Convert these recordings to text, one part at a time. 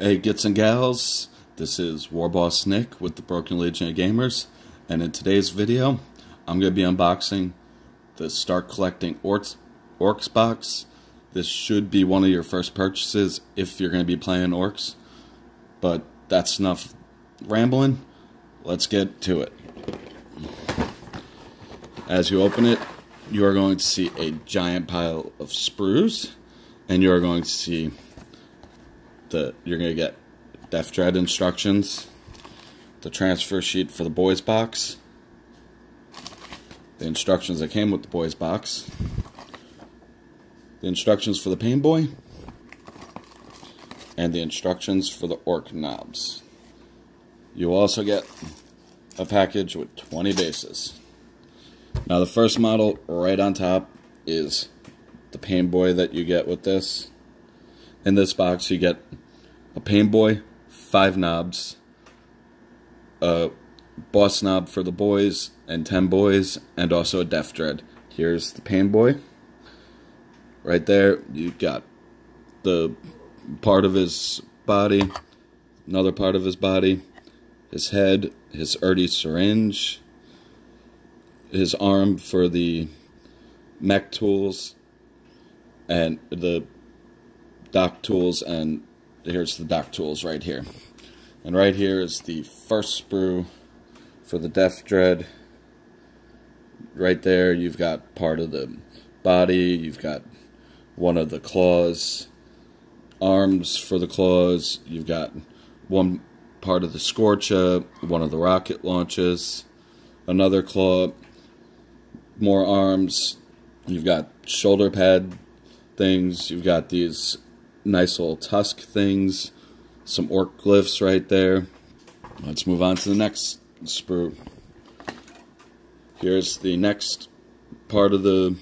Hey gits and gals, this is Warboss Nick with the Broken Legion of Gamers, and in today's video I'm going to be unboxing the Start Collecting Orks box. This should be one of your first purchases if you're going to be playing Orks, but that's enough rambling. Let's get to it. As you open it, you are going to see a giant pile of sprues, and you are going to see you're going to get Def Dread instructions, the transfer sheet for the boys box, the instructions that came with the boys box, the instructions for the Pain Boy, and the instructions for the Ork knobs. You'll also get a package with 20 bases. Now the first model right on top is the Pain Boy that you get with this. In this box you get a Pain Boy, 5 knobs, a boss knob for the boys and 10 boys, and also a Def Dread. Here's the Pain Boy. Right there you've got the part of his body, another part of his body, his head, his earthy syringe, his arm for the mech tools, and the dock tools, and here's the dock tools right here. And right here is the first sprue for the Def Dread. Right there you've got part of the body, you've got one of the claws, arms for the claws, you've got one part of the Scorcha, one of the rocket launches, another claw, more arms, you've got shoulder pad things, you've got these nice little tusk things, some orc glyphs right there. Let's move on to the next sprue. Here's the next part of the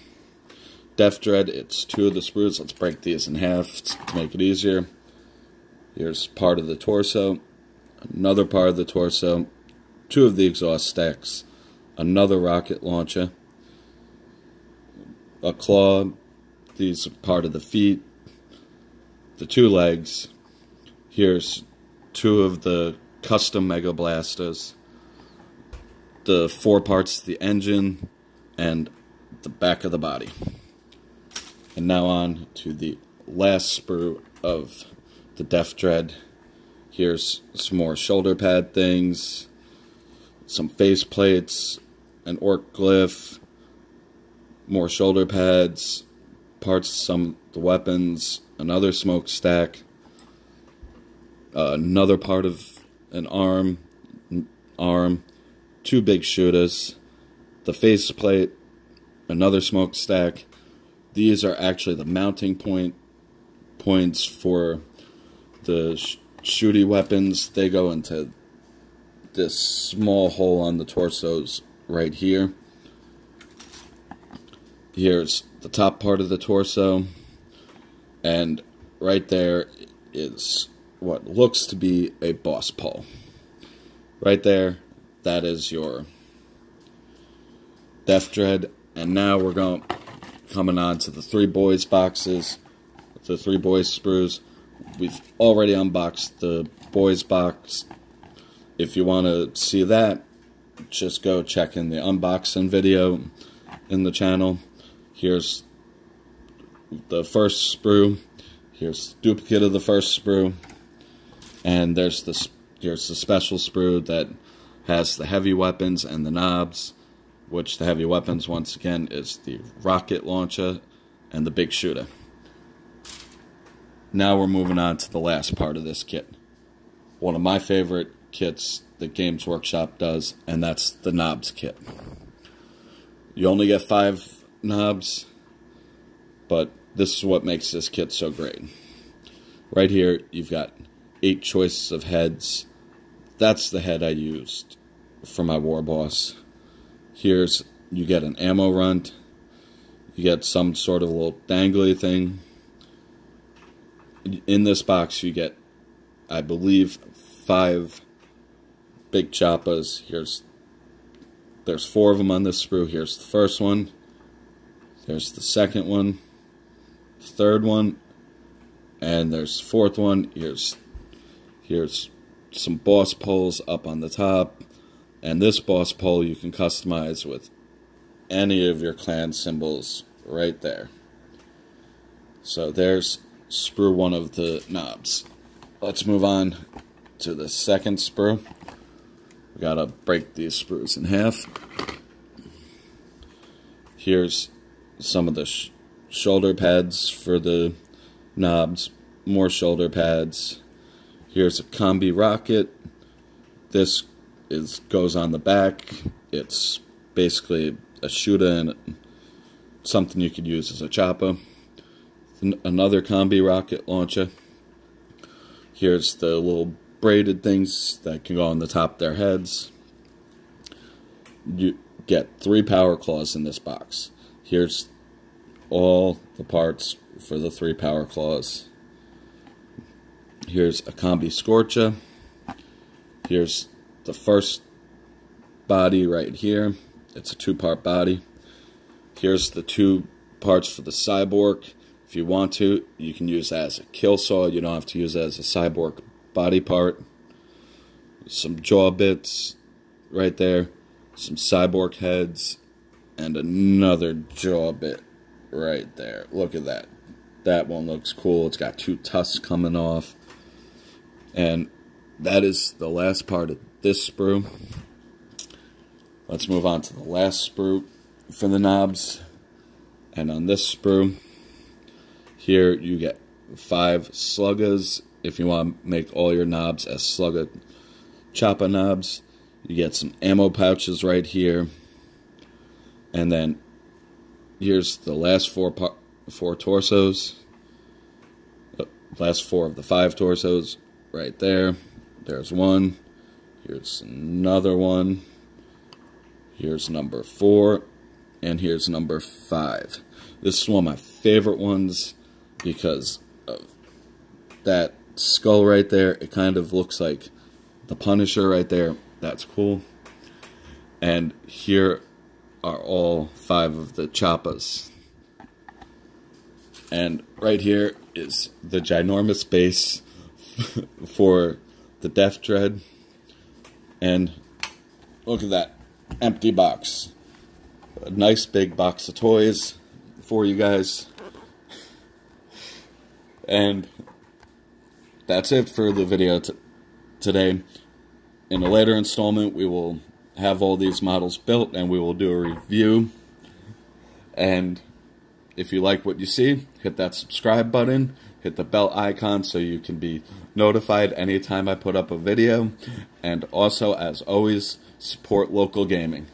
Def Dread. It's 2 of the sprues. Let's break these in half to make it easier. Here's part of the torso, another part of the torso, 2 of the exhaust stacks, another rocket launcher, a claw, these are part of the feet, the 2 legs. Here's 2 of the custom Mega Blasters, the 4 parts of the engine, and the back of the body. And now on to the last sprue of the Def Dread. Here's some more shoulder pad things, some face plates, an orc glyph, more shoulder pads, parts of some of the weapons, another smokestack, another part of an arm, 2 big shooters, the face plate, another smokestack. These are actually the mounting points for the shooty weapons. They go into this small hole on the torsos right here. Here's the top part of the torso, and right there is what looks to be a boss pole. Right there, that is your Def Dread. And now we're coming on to the 3 boys boxes, the 3 boys sprues. We've already unboxed the boys box. If you want to see that, just go check in the unboxing video in the channel. Here's the first sprue. Here's the duplicate of the first sprue. And here's the special sprue that has the heavy weapons and the knobs, which the heavy weapons, once again, is the rocket launcher and the big shooter. Now we're moving on to the last part of this kit. One of my favorite kits that Games Workshop does, and that's the knobs kit. You only get 5 knobs, but this is what makes this kit so great. Right here you've got 8 choices of heads. That's the head I used for my war boss. Here's, you get an ammo runt, you get some sort of little dangly thing. In this box you get, I believe, 5 big choppas. There's 4 of them on this sprue. Here's the first one, there's the second one, the third one, and there's the fourth one. Here's Here's some boss poles up on the top, and this boss pole you can customize with any of your clan symbols right there. So there's sprue one of the knobs. Let's move on to the second sprue. We gotta break these sprues in half. Here's some of the shoulder pads for the knobs, more shoulder pads. Here's a combi rocket. This goes on the back. It's basically a shooter and something you could use as a chopper. Another combi rocket launcher. Here's the little braided things that can go on the top of their heads. You get 3 power claws in this box. Here's all the parts for the 3 power claws. Here's a combi scorcher. Here's the first body right here. It's a 2-part body. Here's the 2 parts for the cyborg. If you want to, you can use that as a kill saw. You don't have to use it as a cyborg body part. Some jaw bits right there. Some cyborg heads. And another jaw bit right there. Look at that. That one looks cool. It's got 2 tusks coming off. And that is the last part of this sprue. Let's move on to the last sprue for the knobs. And on this sprue, here you get 5 sluggers. If you want to make all your knobs as slugger chopper knobs, you get some ammo pouches right here. And then here's the last 4 torsos. Last 4 of the 5 torsos right there. There's one. Here's another one. Here's number 4. And here's number 5. This is one of my favorite ones because of that skull right there. It kind of looks like the Punisher right there. That's cool. And here are all 5 of the choppas. And right here is the ginormous base for the Death Dread. And look at that empty box. A nice big box of toys for you guys. And that's it for the video today. In a later installment, we will have all these models built and we will do a review. And if you like what you see, hit that subscribe button, hit the bell icon so you can be notified anytime I put up a video. And also, as always, support local gaming.